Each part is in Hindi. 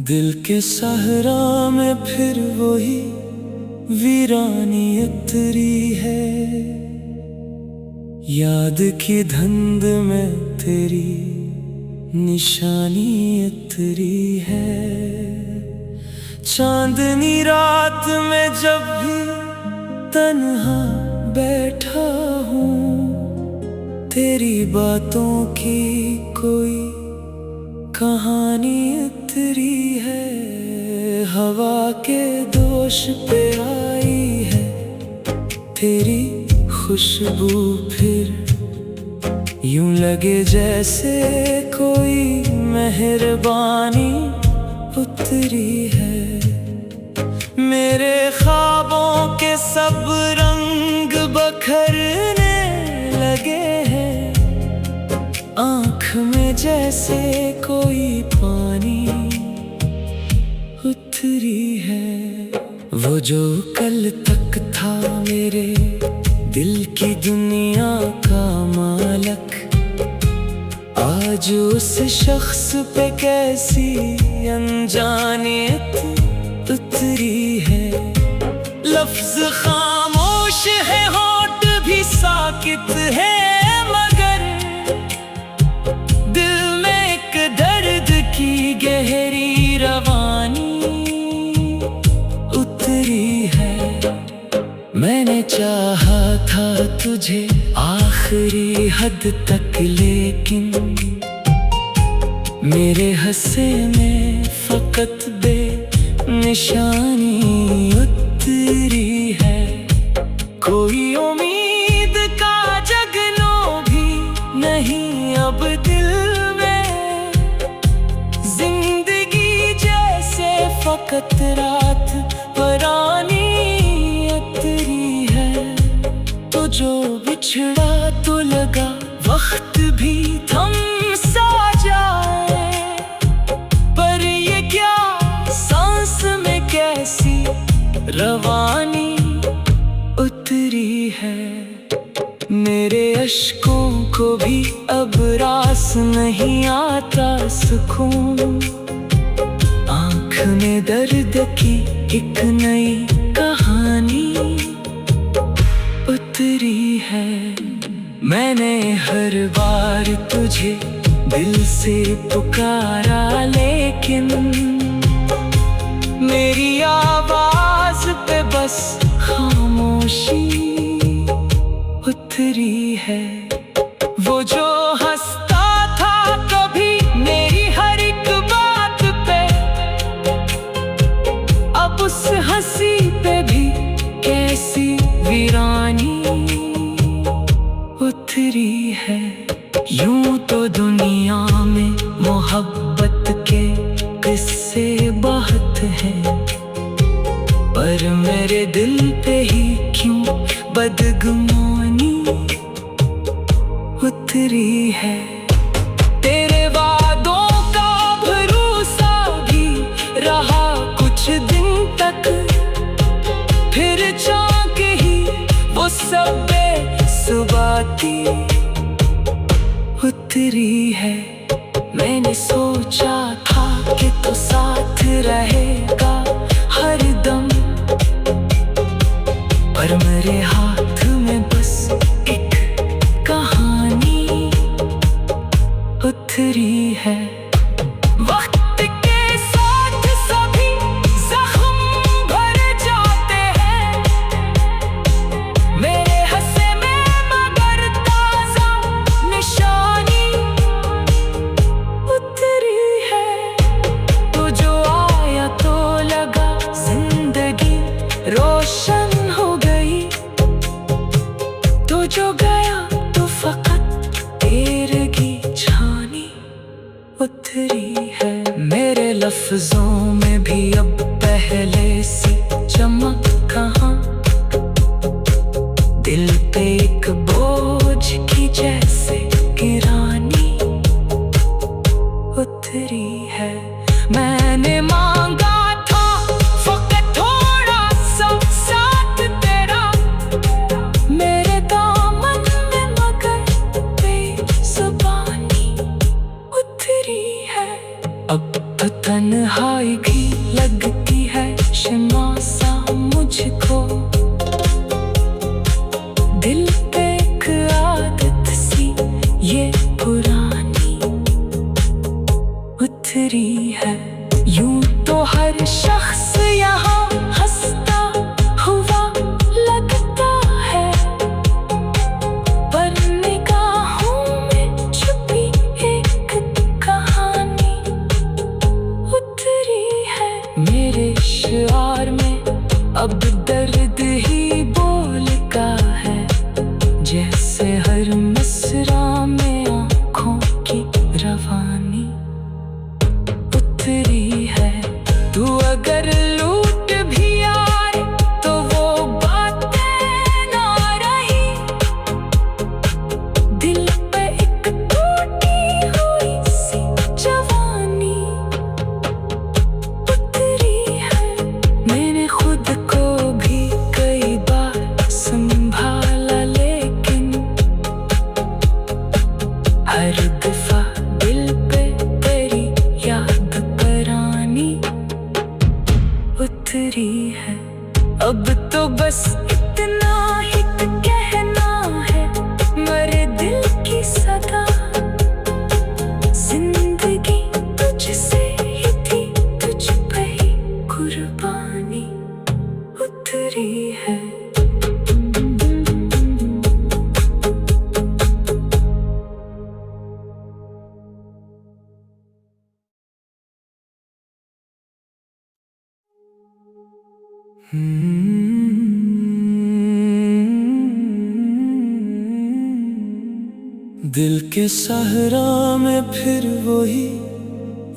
दिल के सहरा में फिर वही वीरानी उतरी है। याद की धुंध में तेरी निशानी उतरी है। चांदनी रात में जब भी तन्हा बैठा हूँ, तेरी बातों की कोई कहानी उतरी है। हवा के दोष पे आई है तेरी खुशबू, फिर यूं लगे जैसे कोई मेहरबानी उतरी है। मेरे ख्वाबों के सब रंग बखरने लगे हैं, आँख में जैसे कोई पानी उतरी है। वो जो कल तक था मेरे दिल की दुनिया का मालिक, आज उस शख्स पे कैसी अनजानियत उतरी है। लफ्ज खामोश है, होंठ भी साकित है, मगर दिल में एक दर्द की गहरी रवानी उतरी है। मैंने चाहा था तुझे आखिरी हद तक, लेकिन मेरे हंसे में फकत बेनिशानी उतरी है। कोई उम्मीद का जगनो भी नहीं अब दिल में, जिंदगी जैसे फकत रात परानी उतरी है। तो जो बिछड़ा तो लगा वक्त भी थम सा जाए, पर ये क्या सांस में कैसी रवानी उतरी है। मेरे अश्कों को भी अब रास नहीं आता सुकून, आँख में दर्द की एक नई कहानी उतरी है। मैंने हर बार तुझे दिल से पुकारा, लेकिन मेरी आवाज पे बस खामोशी उतरी है। वो जो हंसता था कभी मेरी हर एक बात पे, अब उस हंसी पे भी कैसी वीरानी उतरी है। यूं तो दुनिया में मोहब्बत के किस्से बहुत हैं, पर मेरे दिल पे ही क्यों बदगुमानी उतरी है। तेरे वादों का भरोसा भी रहा कुछ दिन तक, फिर चाक ही वो सब बेसुबाती उतरी है। मैंने सोचा था कि तू साथ रहेगा हर दम, पर मेरे हाथ में बस एक कहानी उतरी है। वक्त के साथ सभी जख्म भर जाते हैं, मेरे हंसे में मगर ताजा निशानी उतरी है। तो जो आया तो लगा जिंदगी रोशन हो गई, तो जो गया तो फकत तेरगी छानी उतरी है। मेरे लफ्जों में भी अब पहले से चमक कहाँ, दिल पे एक बोझ की जैसे गिरानी उतरी है। मैंने मांगा था फकत थोड़ा सा साथ तेरा, मेरे दामन में मगर दिल के सहरा में फिर वही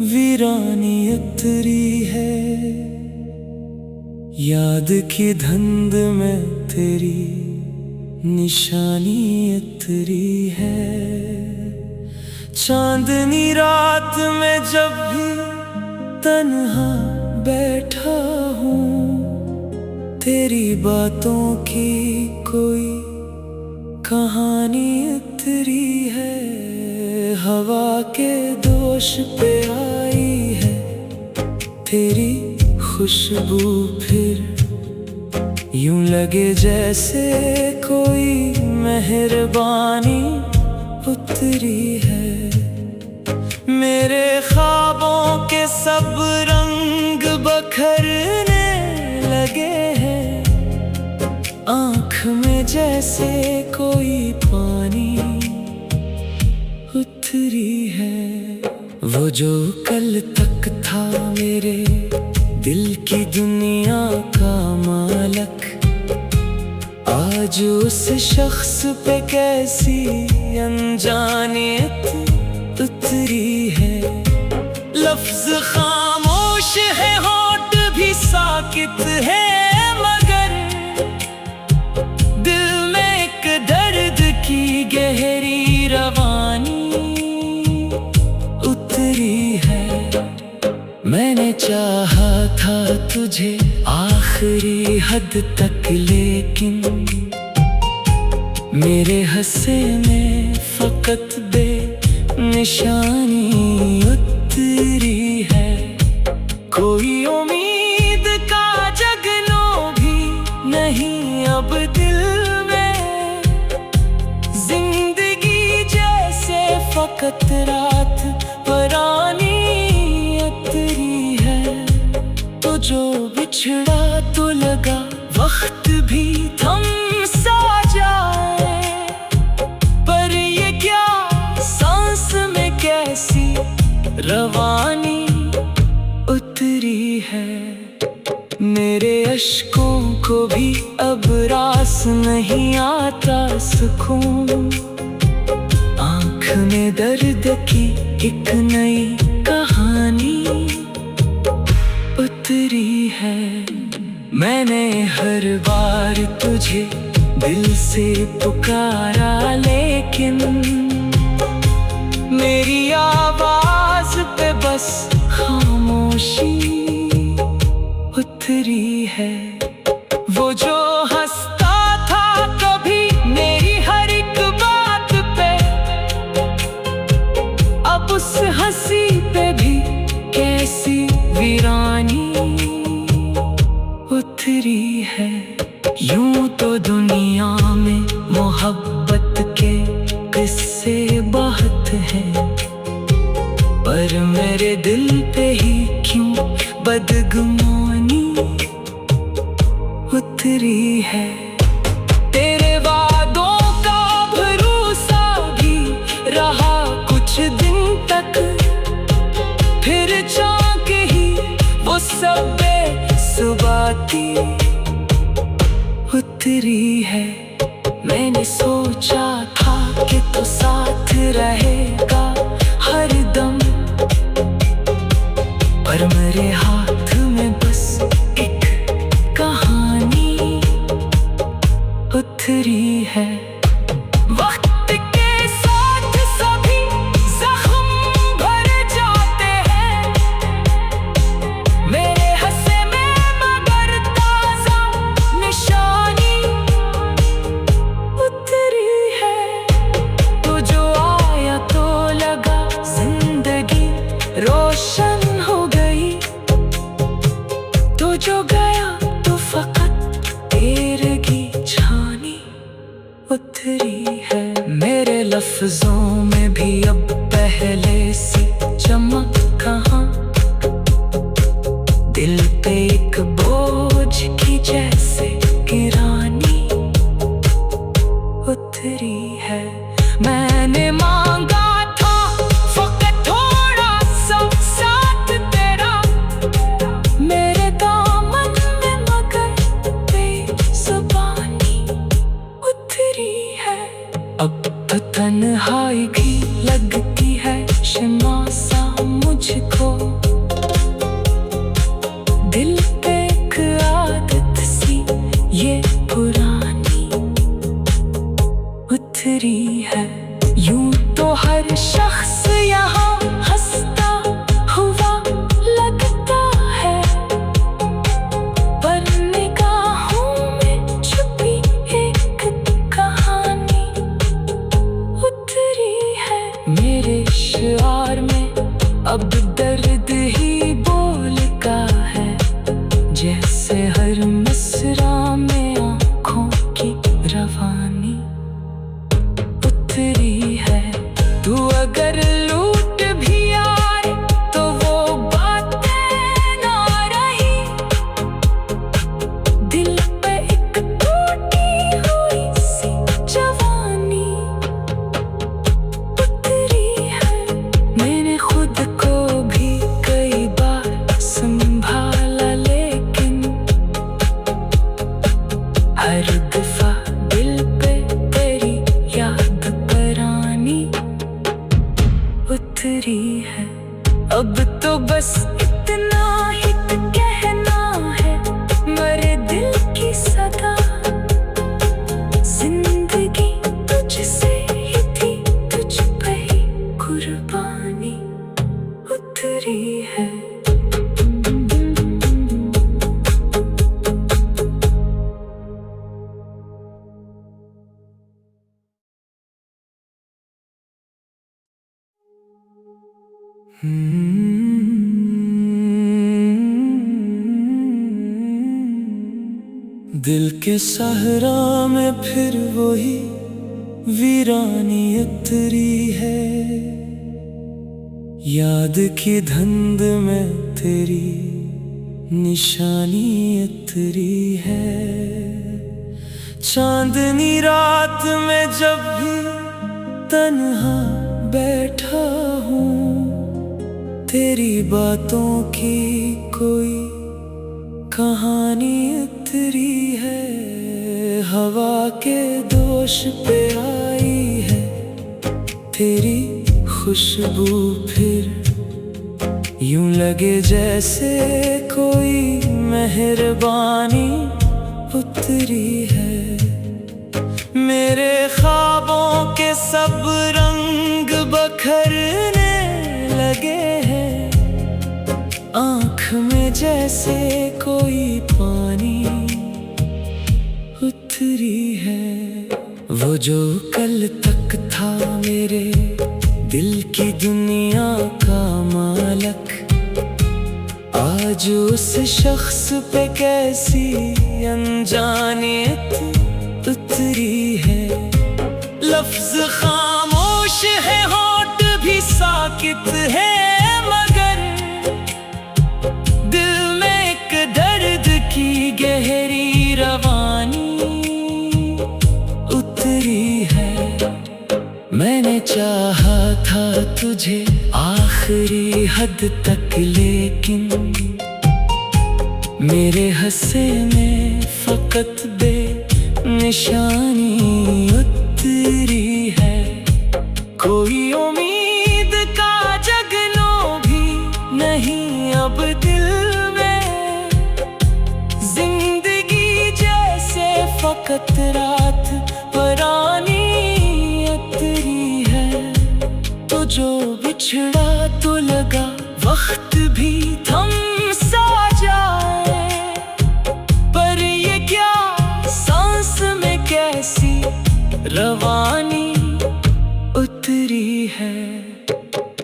वीरानी उतरी है। याद की धुंध में तेरी निशानी उतरी है। चांदनी रात में जब भी तन्हा बैठा हूँ, तेरी बातों की कोई कहानी उतरी है। हवा के दोष पे आई है तेरी खुशबू, फिर यूं लगे जैसे कोई मेहरबानी उतरी है। मेरे ख्वाबों के सब रंग बखरने लगे हैं, आँख में जैसे कोई पानी उतरी है। वो जो कल तक था मेरे दिल की दुनिया का मालक, आज उस शख्स पे कैसी अनजानियत उतरी है। लफ्ज खामोश है, होंठ भी साकित है, मगर दिल में एक दर्द की गहरी रवानी उतरी है। मैंने चाहा था तुझे आखिरी हद तक, लेकिन मेरे हंसे में फकत बेनिशानी उतरी है। कोई उम्मीद का जगनो भी नहीं अब दिल में, जिंदगी जैसे फकत रात परानी उतरी है। तो जो बिछड़ा तो लगा वक्त भी थम सा जाए, पर ये क्या सांस में कैसी रवानी उतरी है। मेरे अश्कों को भी अब रास नहीं आता सुकून, आँख में दर्द की एक नई कहानी उतरी है। मैंने हर बार तुझे दिल से पुकारा, लेकिन मेरी आवाज पे बस खामोशी उतरी है। वो जो हंसता था कभी मेरी हर एक बात पे, अब उस हंसी पे भी कैसी वीरानी उतरी है। यूं तो दुनिया में मोहब्बत के किस्से बहुत हैं, पर मेरे दिल पे ही क्यों बदगुमानी उतरी है। तेरे वादों का भरोसा भी रहा कुछ दिन तक, फिर चाक ही वो सब बेसुबाती उतरी है। मैंने सोचा था कि तो साथ रहेगा हर दम, पर मेरे हाथ में बस एक कहानी उतरी है। वक्त के साथ सभी जख्म भर जाते हैं, मेरे हंसे में मगर ताजा निशानी उतरी है। तो जो आया तो लगा जिंदगी रोशन हो गई, तो जो गया तो फकत तेरगी छानी उतरी है। मेरे लफ्जों में भी अब पहले से चमक कहाँ, दिल पे एक बोझ की जैसे गिरानी उतरी है। मैंने मांगा था फकत थोड़ा सा साथ तेरा, मेरे दामन में मगर बेज़ुबानी उतरी है। अब तो तन्हाई भी लगती है शर्मासा मुझको। दिल पे एक आदत सी ये पुरानी उतरी है। यूं तो हर शख्स यहाँ हंसता हुआ लगता है, पर निगाहों में छुपी एक कहानी उतरी है। मेरे शिआर में अब दर्द ही बोलता है, जैसे हर मिसरा में आँखों की रवानी उतरी है। तू अगर लूट भी आए तो वो बातें ना रही, दिल पे एक टूटी हुई सी जवानी उतरी है। मैंने खुद को भी कई बार संभाला, लेकिन हर दफा दिल पे तेरी याद पुरानी उतरी है। अब तो बस इतना ही कहना है, मेरे दिल की सदा जिंदगी तुझसे ही थी, तुझ पे ही कुर्बानी उतरी है। दिल के सहरा में फिर वही वीरानी उतरी है। याद की धुंध में तेरी निशानी उतरी है। चांदनी रात में जब भी तन्हा बैठा हूँ, तेरी बातों की कोई कहानी उतरी है। हवा के दोष पे आई है तेरी खुशबू, फिर यूं लगे जैसे कोई मेहरबानी उतरी है। मेरे ख्वाबों के सब रंग बखरने लगे हैं, आँख में जैसे कोई पानी उतरी है। वो जो कल तक था मेरे दिल की दुनिया का मालक, आज उस शख्स पे कैसी अनजानियत उतरी है। लफ्ज खामोश है, होंठ भी साकित है, मगर दिल में एक दर्द की गहरी रवानी उतरी है। मैंने चाहा था तुझे आखिरी हद तक, लेकिन मेरे हंसे में फकत बेनिशानी उतरी है। कोई उम्मीद का जगनो भी नहीं अब दिल में, जिंदगी जैसे फकत रात परानी उतरी है। तो जो बिछड़ा तो लगा वक्त भी थम सा जाए, पर ये क्या सांस में कैसी रवानी उतरी है।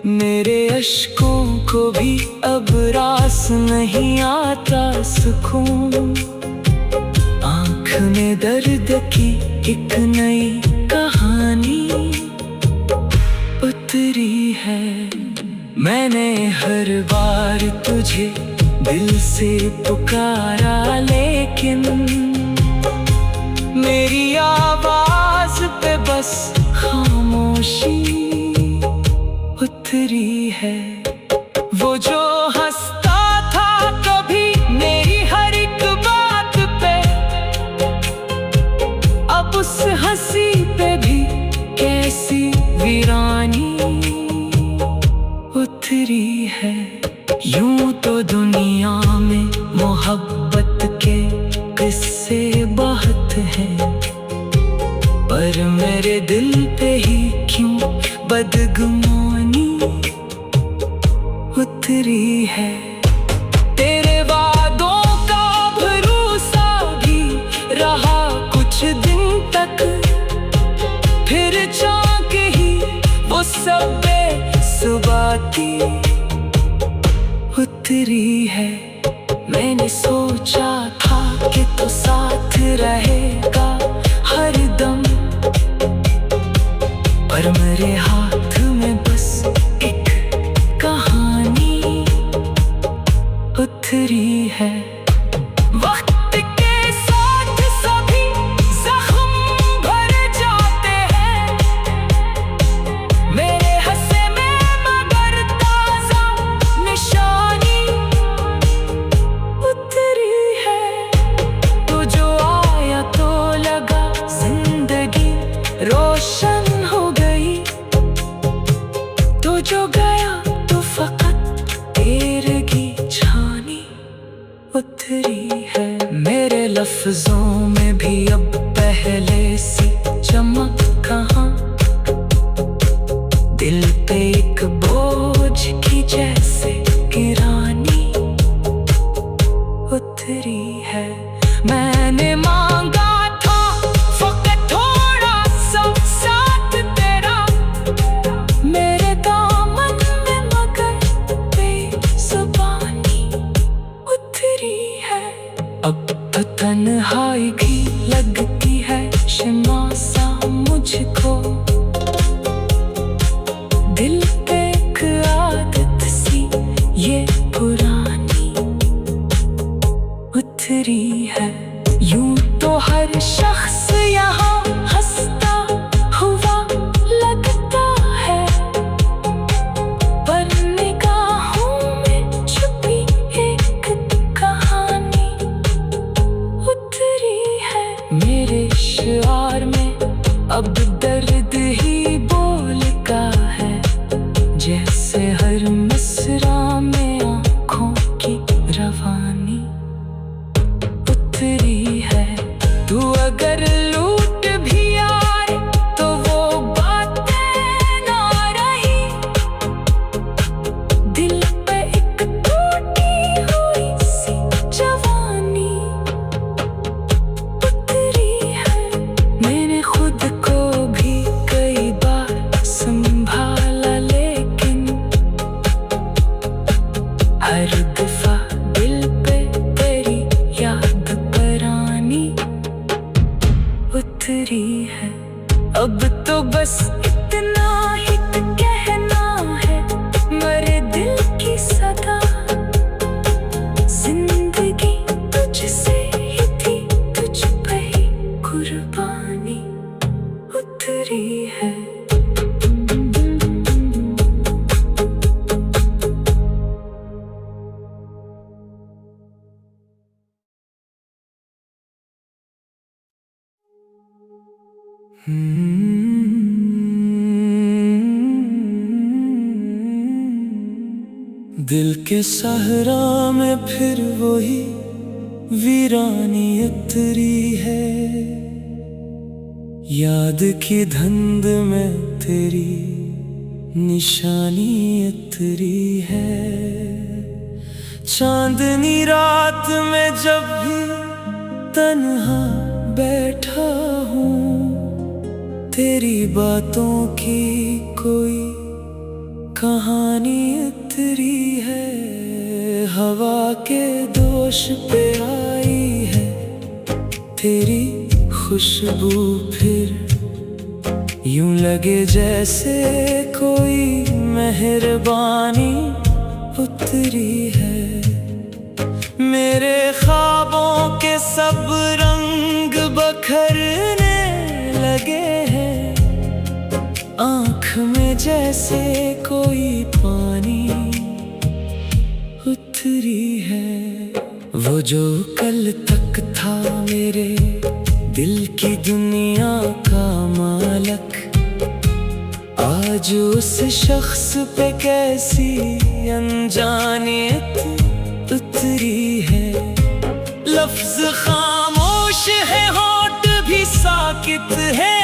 मेरे अश्कों को भी अब रास नहीं आता सुकून, आँख में दर्द की एक नई कहानी उतरी है। मैंने हर बार तुझे दिल से पुकारा, लेकिन मेरी आवाज पे बस खामोशी उतरी है। वो जो हंसता था कभी मेरी हर एक बात पे, अब उस हंसी पे भी पर मेरे दिल पे ही क्यों बदगुमानी उतरी है। तेरे वादों का भरोसा भी रहा कुछ दिन तक, फिर चाक ही वो सब बेसुबाती उतरी है। मैंने सोचा था कि तो साथ रहेगा हरदम, पर मेरे हाथ में बस एक कहानी उतरी है। वक्त के साथ सभी जख्म भर जाते हैं, मेरे हंसे में मगर ताजा निशानी उतरी है। तो जो आया तो लगा जिंदगी रोशन हो गई, तो जो गया तो फकत तेरगी छानी उतरी है। मेरे लफ्जों में भी अब पहले सी चमक कहाँ, दिल पे एक बोझ की जैसे गिरानी उतरी है। मैंने मांगा था फकत थोड़ा सा साथ तेरा, मेरे दामन में मगर बेज़ुबानी उतरी है। अब तो तन्हाई भी लगती है शर्मासा मुझको, दिल पे एक आदत सी ये पुरानी उतरी है। यूं तो हर शख्स यहाँ हंसता हुआ लगता है, पर निगाहों में छुपी एक कहानी उतरी है। मेरे शिआर में अब दर्द ही बोलता है, जैसे हर मिसरा में आँखों की रवानी उतरी है। तू अगर लूट भी आए तो वो बातें ना रही, दिल पे एक टूटी हुई सी जवानी उतरी है। मैंने खुद को भी कई बार संभाला, लेकिन हर दफा दिल पे तेरी याद परानी उतरी है। अब तो बस इतना ही कहना है, मेरे दिल की सदा जिंदगी तुझसे ही थी, तुझ पे ही कुर्बानी उतरी है। दिल के सहरा में फिर वही वीरानी उतरी है। याद की धुंध में तेरी निशानी उतरी है। चांदनी रात में जब भी तन्हा बैठा हूँ, तेरी बातों की कोई कहानी उतरी है। हवा के दोष पे आई है तेरी खुशबू, फिर यूं लगे जैसे कोई मेहरबानी उतरी है। मेरे ख्वाबों के सब रंग बखरने लगे हैं, आँख में जैसे कोई पानी उतरी है। वो जो कल तक था मेरे दिल की दुनिया का मालक, आज उस शख्स पे कैसी अनजानियत उतरी है। लफ्ज खामोश है, होंठ भी साकित है,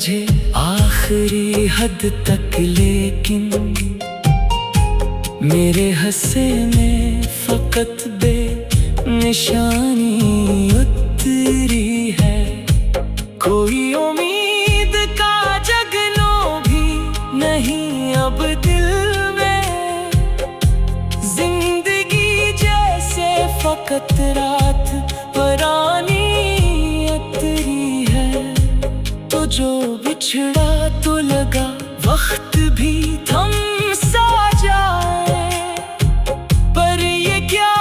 तुझे आखिरी हद तक, लेकिन मेरे हंसे में फकत बेनिशानी उतरी है। कोई उम्मीद का जगनो भी नहीं अब दिल में, जिंदगी जैसे फकत रात परानी उतरी है। तो जो बिछड़ा तो लगा वक्त भी थम सा जाए, पर ये क्या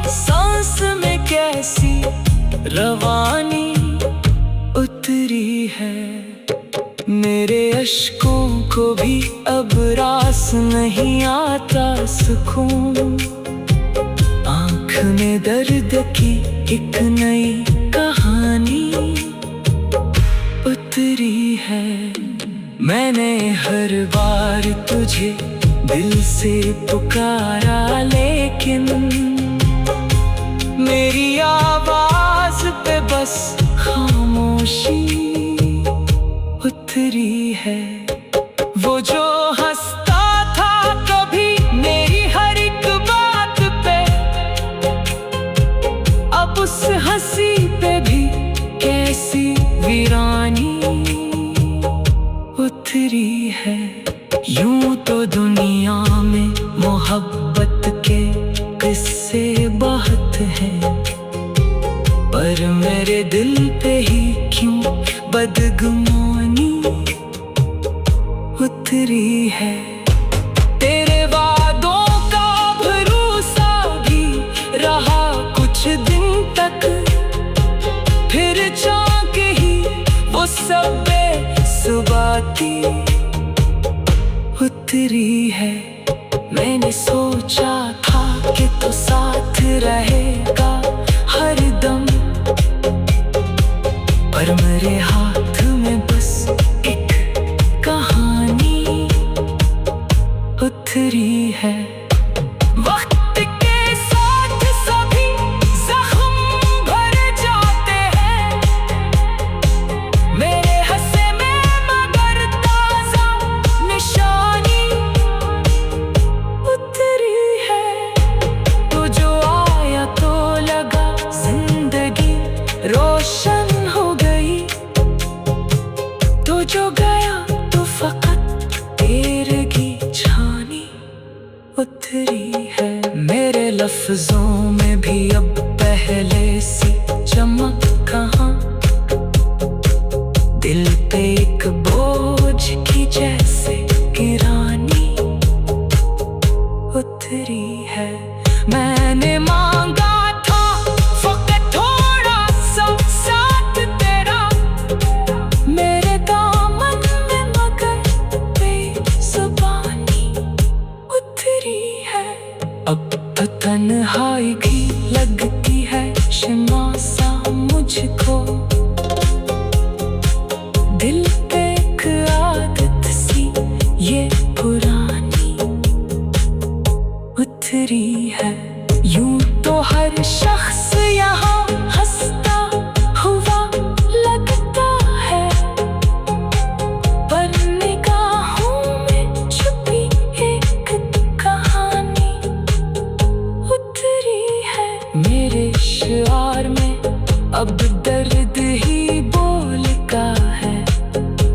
सांस में कैसी रवानी उतरी है। मेरे अश्कों को भी अब रास नहीं आता सुकून, आँख में दर्द की एक नई कहानी उतरी है। मैंने हर बार तुझे दिल से पुकारा, लेकिन मेरी आवाज पे बस खामोशी उतरी है। वो जो हंसता था कभी मेरी हर एक बात पे, अब उस हंसी पे भी कैसी वीरानी उतरी है। यूं तो दुनिया में मोहब्बत के किस्से बहुत हैं, पर मेरे दिल पे ही क्यों बदगुमानी उतरी है। तेरे वादों का भरोसा भी रहा कुछ दिन तक, फिर चाक ही वो सब बेसुबाती उतरी है। मैंने सोचा था कि तो साथ रहेगा हर दम, पर मेरे हाथ में बस एक कहानी उतरी है। वक्त के साथ सभी जख्म भर जाते हैं, मेरे हंसे में मगर ताजा निशानी उतरी है। तो जो आया तो लगा जिंदगी रोशन हो गई, तो जो गया तो फकत तेरगी छानी उतरी है। मेरे लफ्जों में भी अब पहले सी चमक कहाँ, दिल पे एक बोझ की जैसे गिरानी उतरी है। मैंने मांगा था फकत थोड़ा सा साथ तेरा, मेरे दामन में मगर बेज़ुबानी उतरी है। अब तो तन्हाई भी लगती है शर्मासा मुझको, दिल पे एक आदत सी ये पुरानी उतरी है। यूं तो हर शख्स यहाँ हंसता हुआ लगता है, पर निगाहों में छुपी एक कहानी उतरी है। मेरे शिआर में अब दर्द ही बोलता है,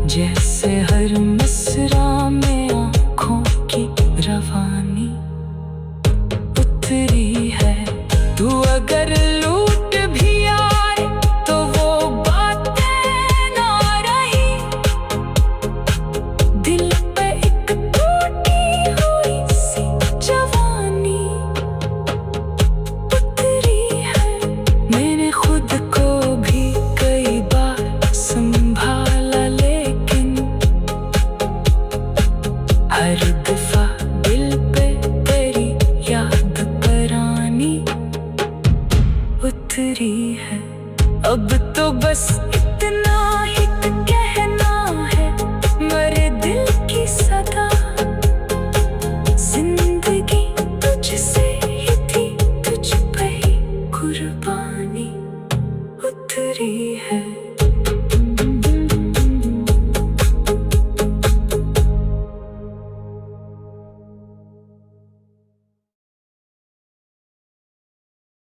जैसे हर मिसरा में आँखों की रवानी उतरी है। तू अगर लूट भी आए तो वो बातें ना रही, दिल पे एक टूटी हुई सी जवानी उतरी है। मैंने खुद को भी कई बार संभाला, लेकिन हर दफा दिल पे तेरी याद परानी उतरी है। अब तो बस इतना ही